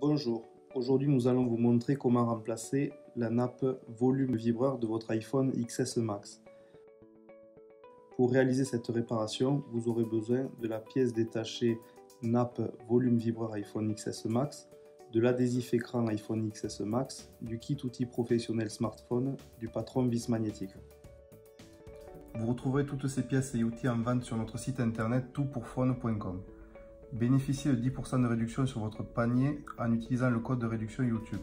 Bonjour, aujourd'hui nous allons vous montrer comment remplacer la nappe volume vibreur de votre iPhone XS Max. Pour réaliser cette réparation, vous aurez besoin de la pièce détachée nappe volume vibreur iPhone XS Max, de l'adhésif écran iPhone XS Max, du kit outil professionnel smartphone, du patron vis magnétique. Vous retrouverez toutes ces pièces et outils en vente sur notre site internet toutpourphone.com. Bénéficiez de 10% de réduction sur votre panier en utilisant le code de réduction YouTube.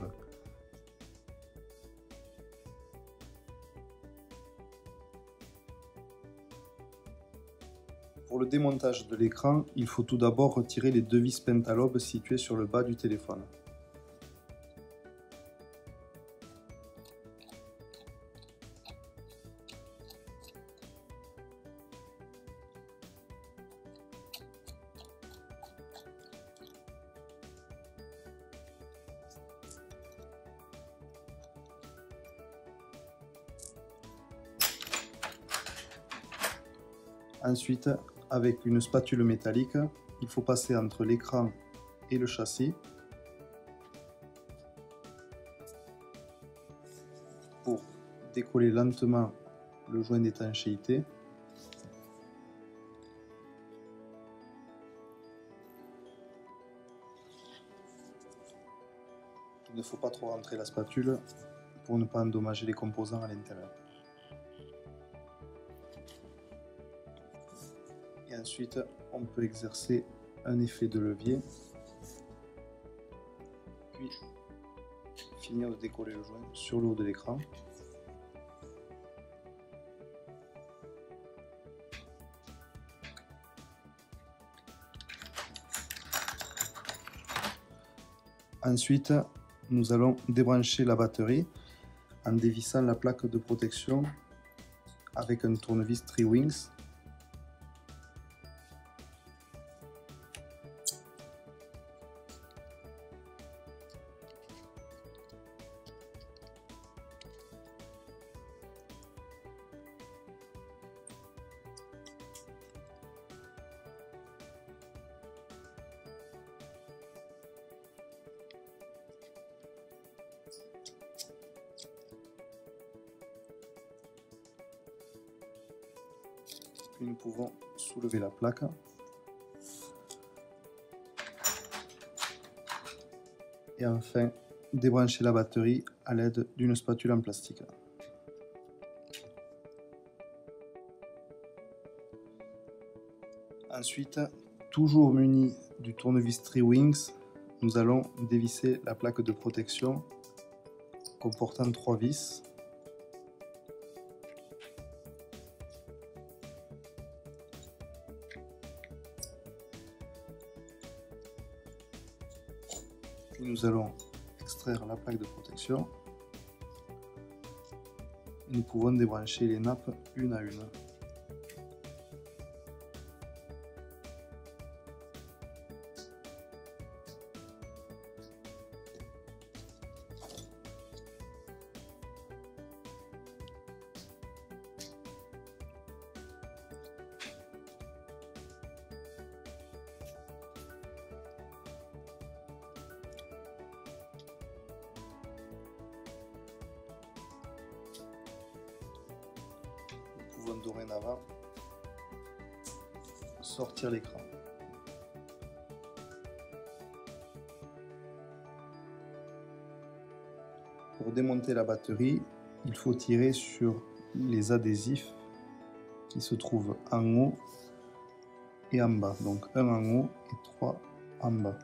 Pour le démontage de l'écran, il faut tout d'abord retirer les deux vis pentalobes situées sur le bas du téléphone. Ensuite, avec une spatule métallique, il faut passer entre l'écran et le châssis pour décoller lentement le joint d'étanchéité. Il ne faut pas trop rentrer la spatule pour ne pas endommager les composants à l'intérieur. Et ensuite, on peut exercer un effet de levier, puis finir de décoller le joint sur le haut de l'écran. Ensuite, nous allons débrancher la batterie en dévissant la plaque de protection avec un tournevis Tri-Wings. Puis nous pouvons soulever la plaque et enfin débrancher la batterie à l'aide d'une spatule en plastique. Ensuite, toujours muni du tournevis Tri-Wings, nous allons dévisser la plaque de protection comportant 3 vis. Puis nous allons extraire la plaque de protection. Nous pouvons débrancher les nappes une à une. Nous pouvons dorénavant sortir l'écran. Pour démonter la batterie, il faut tirer sur les adhésifs qui se trouvent en haut et en bas. Donc un en haut et 3 en bas.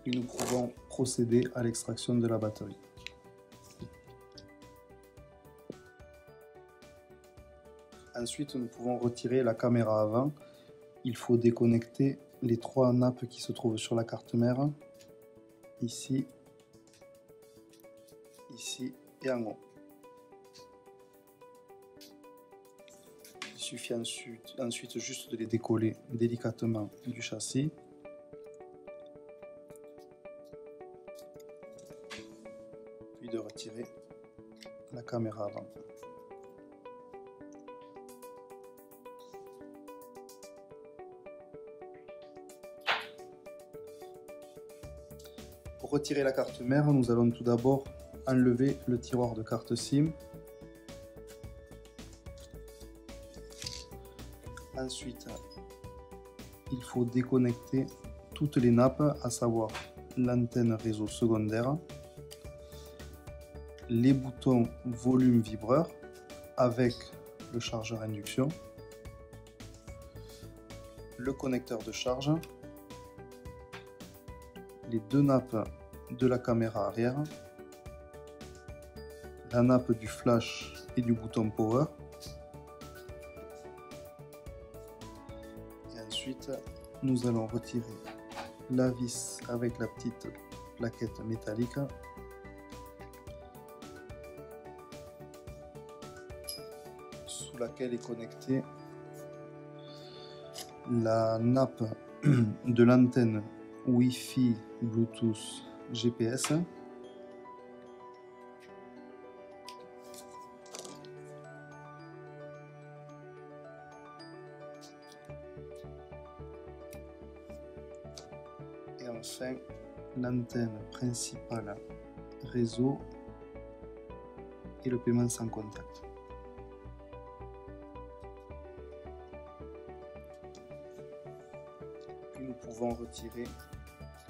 Et nous pouvons procéder à l'extraction de la batterie. Ensuite, nous pouvons retirer la caméra avant. Il faut déconnecter les 3 nappes qui se trouvent sur la carte mère, ici, ici et en haut. Il suffit ensuite juste de les décoller délicatement du châssis. Puis de retirer la caméra avant. Pour retirer la carte mère, nous allons tout d'abord enlever le tiroir de carte SIM. Ensuite, il faut déconnecter toutes les nappes, à savoir l'antenne réseau secondaire, les boutons volume vibreur avec le chargeur induction, le connecteur de charge, les 2 nappes de la caméra arrière, la nappe du flash et du bouton power. Et ensuite, nous allons retirer la vis avec la petite plaquette métallique. Sous laquelle est connectée la nappe de l'antenne Wi-Fi, Bluetooth, GPS. Et enfin, l'antenne principale réseau et le paiement sans contact. Puis nous pouvons retirer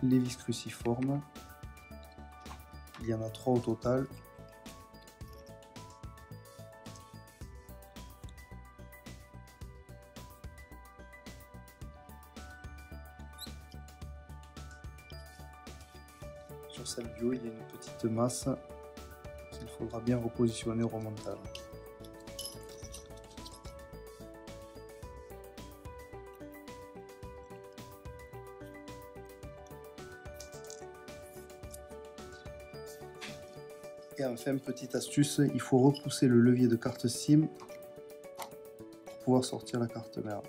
les vis cruciformes. Il y en a 3 au total. Sur celle du haut, il y a une petite masse qu'il faudra bien repositionner au remontage. Et enfin, petite astuce, il faut repousser le levier de carte SIM pour pouvoir sortir la carte mère.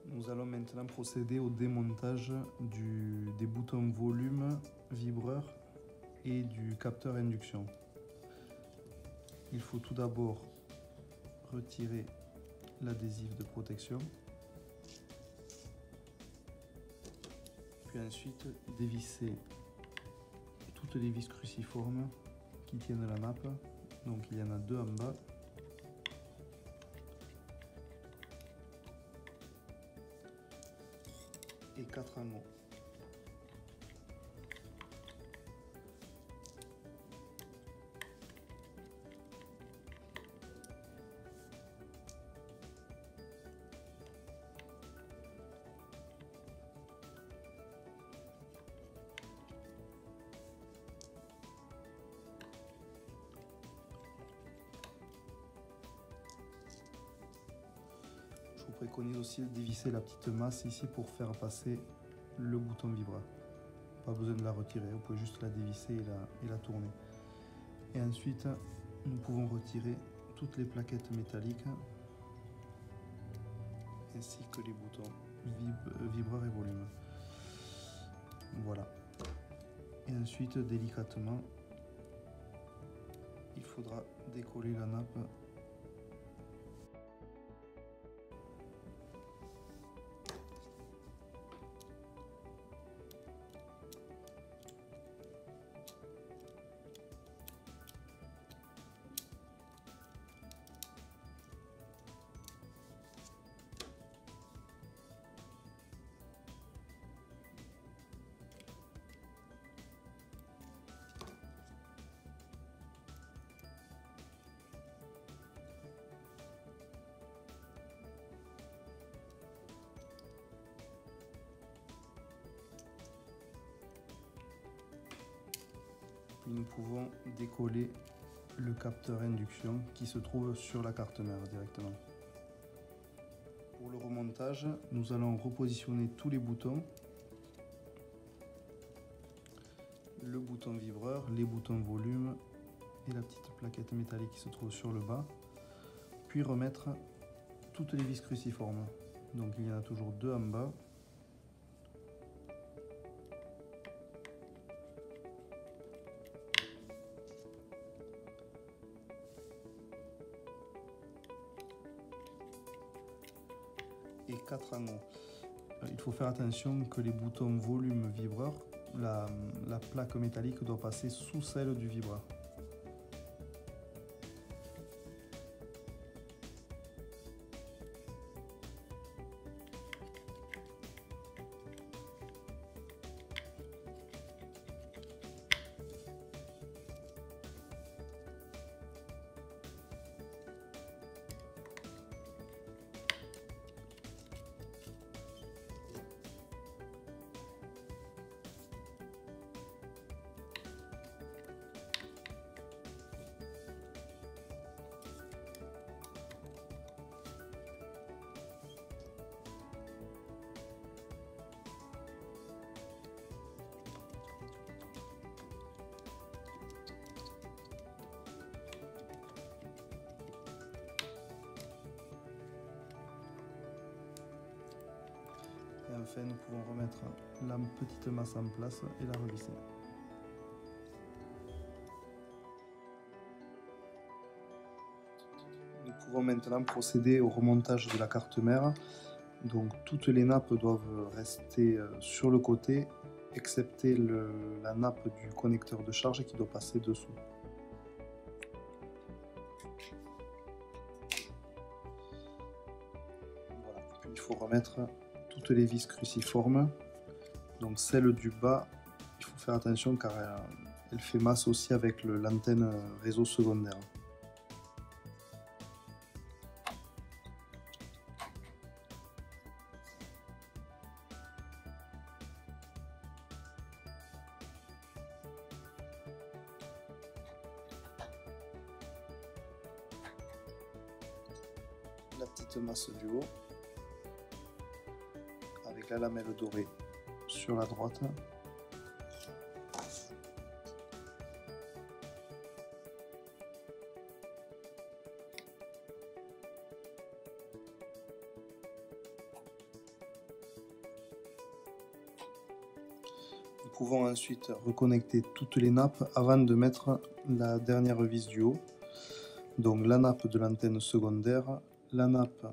Nous allons maintenant procéder au démontage des boutons volume, vibreur et du capteur induction. Il faut tout d'abord retirer l'adhésif de protection, puis ensuite dévisser toutes les vis cruciformes qui tiennent la nappe. Donc il y en a 2 en bas. Et 4 en haut. Je vous préconise aussi de dévisser la petite masse ici pour faire passer le bouton vibreur. Pas besoin de la retirer, vous pouvez juste la dévisser et la tourner. Et ensuite, nous pouvons retirer toutes les plaquettes métalliques ainsi que les boutons vibreur et volume. Voilà. Et ensuite, délicatement, il faudra décoller la nappe . Puis nous pouvons décoller le capteur induction qui se trouve sur la carte mère directement. Pour le remontage, nous allons repositionner tous les boutons. Le bouton vibreur, les boutons volume et la petite plaquette métallique qui se trouve sur le bas. Puis remettre toutes les vis cruciformes. Donc il y en a toujours deux en bas. Et 4 en haut. Il faut faire attention que les boutons volume vibreur, la plaque métallique doit passer sous celle du vibreur. Et enfin, nous pouvons remettre la petite masse en place et la revisser. Nous pouvons maintenant procéder au remontage de la carte mère. Donc toutes les nappes doivent rester sur le côté, excepté la nappe du connecteur de charge qui doit passer dessous. Voilà. Puis il faut remettre toutes les vis cruciformes. Donc celle du bas, il faut faire attention car elle fait masse aussi avec l'antenne réseau secondaire. La petite masse du haut avec la lamelle dorée sur la droite. Nous pouvons ensuite reconnecter toutes les nappes avant de mettre la dernière vis du haut. Donc la nappe de l'antenne secondaire, la nappe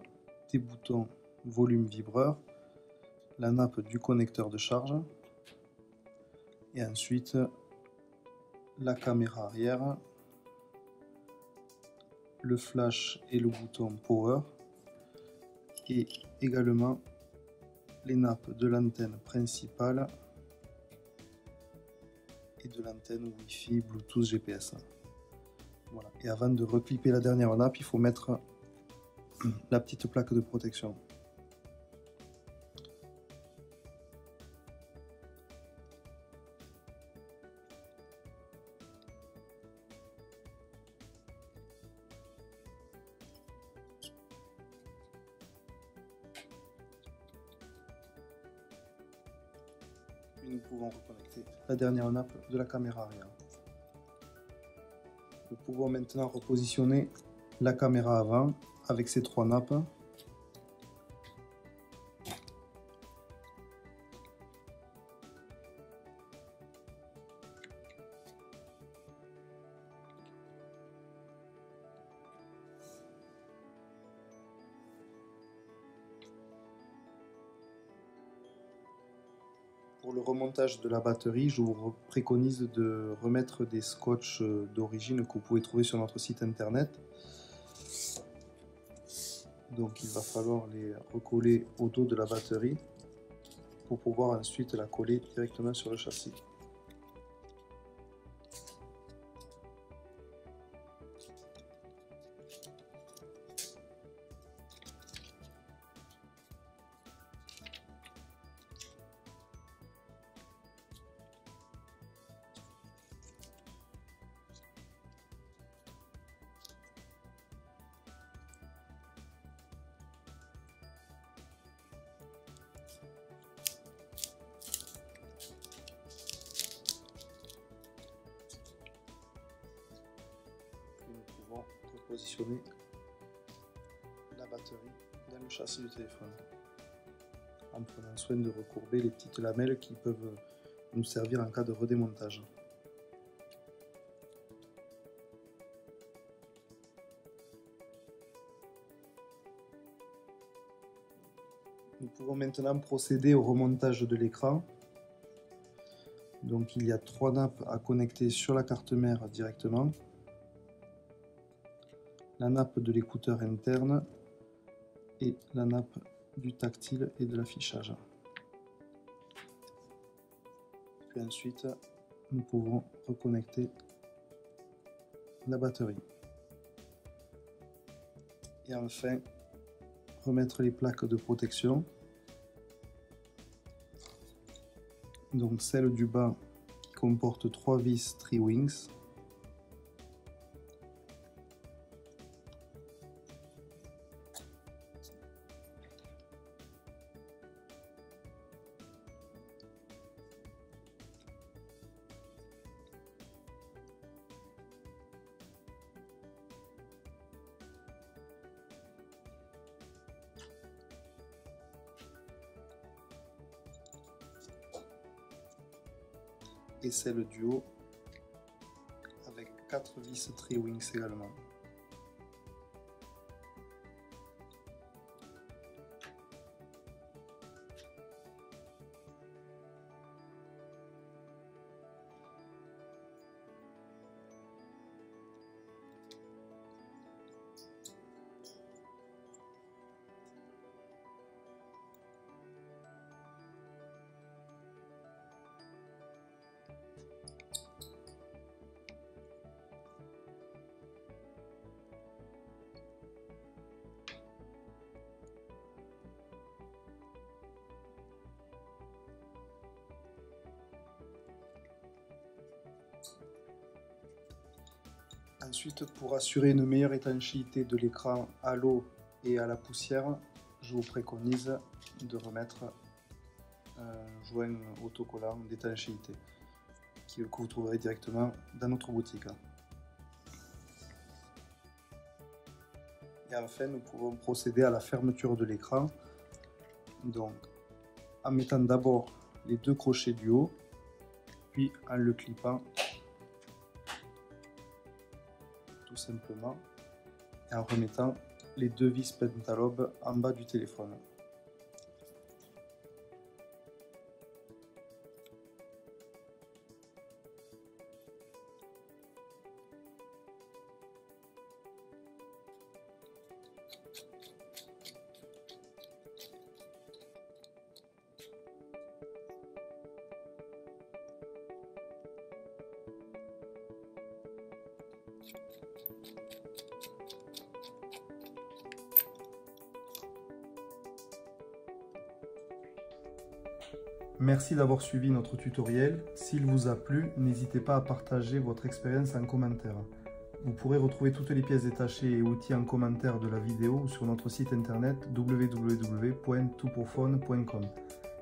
des boutons volume vibreur, la nappe du connecteur de charge et ensuite la caméra arrière, le flash et le bouton power et également les nappes de l'antenne principale et de l'antenne Wi-Fi, Bluetooth, GPS. Voilà. Et avant de reclipper la dernière nappe, il faut mettre la petite plaque de protection. Puis nous pouvons reconnecter la dernière nappe de la caméra arrière. Nous pouvons maintenant repositionner la caméra avant avec ces trois nappes. Pour le remontage de la batterie, je vous préconise de remettre des scotch d'origine que vous pouvez trouver sur notre site internet. Donc il va falloir les recoller au dos de la batterie pour pouvoir ensuite la coller directement sur le châssis. positionner la batterie dans le châssis du téléphone, en prenant soin de recourber les petites lamelles qui peuvent nous servir en cas de redémontage. Nous pouvons maintenant procéder au remontage de l'écran. Donc il y a 3 nappes à connecter sur la carte mère directement. La nappe de l'écouteur interne et la nappe du tactile et de l'affichage. Puis ensuite, nous pouvons reconnecter la batterie. Et enfin, remettre les plaques de protection. Donc celle du bas qui comporte 3 vis Tri-Wings. Et celle du haut avec 4 vis Tri-Wings également. Ensuite, pour assurer une meilleure étanchéité de l'écran à l'eau et à la poussière, je vous préconise de remettre un joint autocollant d'étanchéité que vous trouverez directement dans notre boutique. Et enfin, nous pouvons procéder à la fermeture de l'écran, donc en mettant d'abord les 2 crochets du haut, puis en le clippant tout simplement et en remettant les 2 vis pentalobes en bas du téléphone. Merci d'avoir suivi notre tutoriel. S'il vous a plu, n'hésitez pas à partager votre expérience en commentaire. Vous pourrez retrouver toutes les pièces détachées et outils en commentaire de la vidéo ou sur notre site internet www.toutpourphone.com.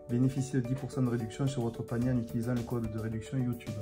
Bénéficiez de 10% de réduction sur votre panier en utilisant le code de réduction YouTube.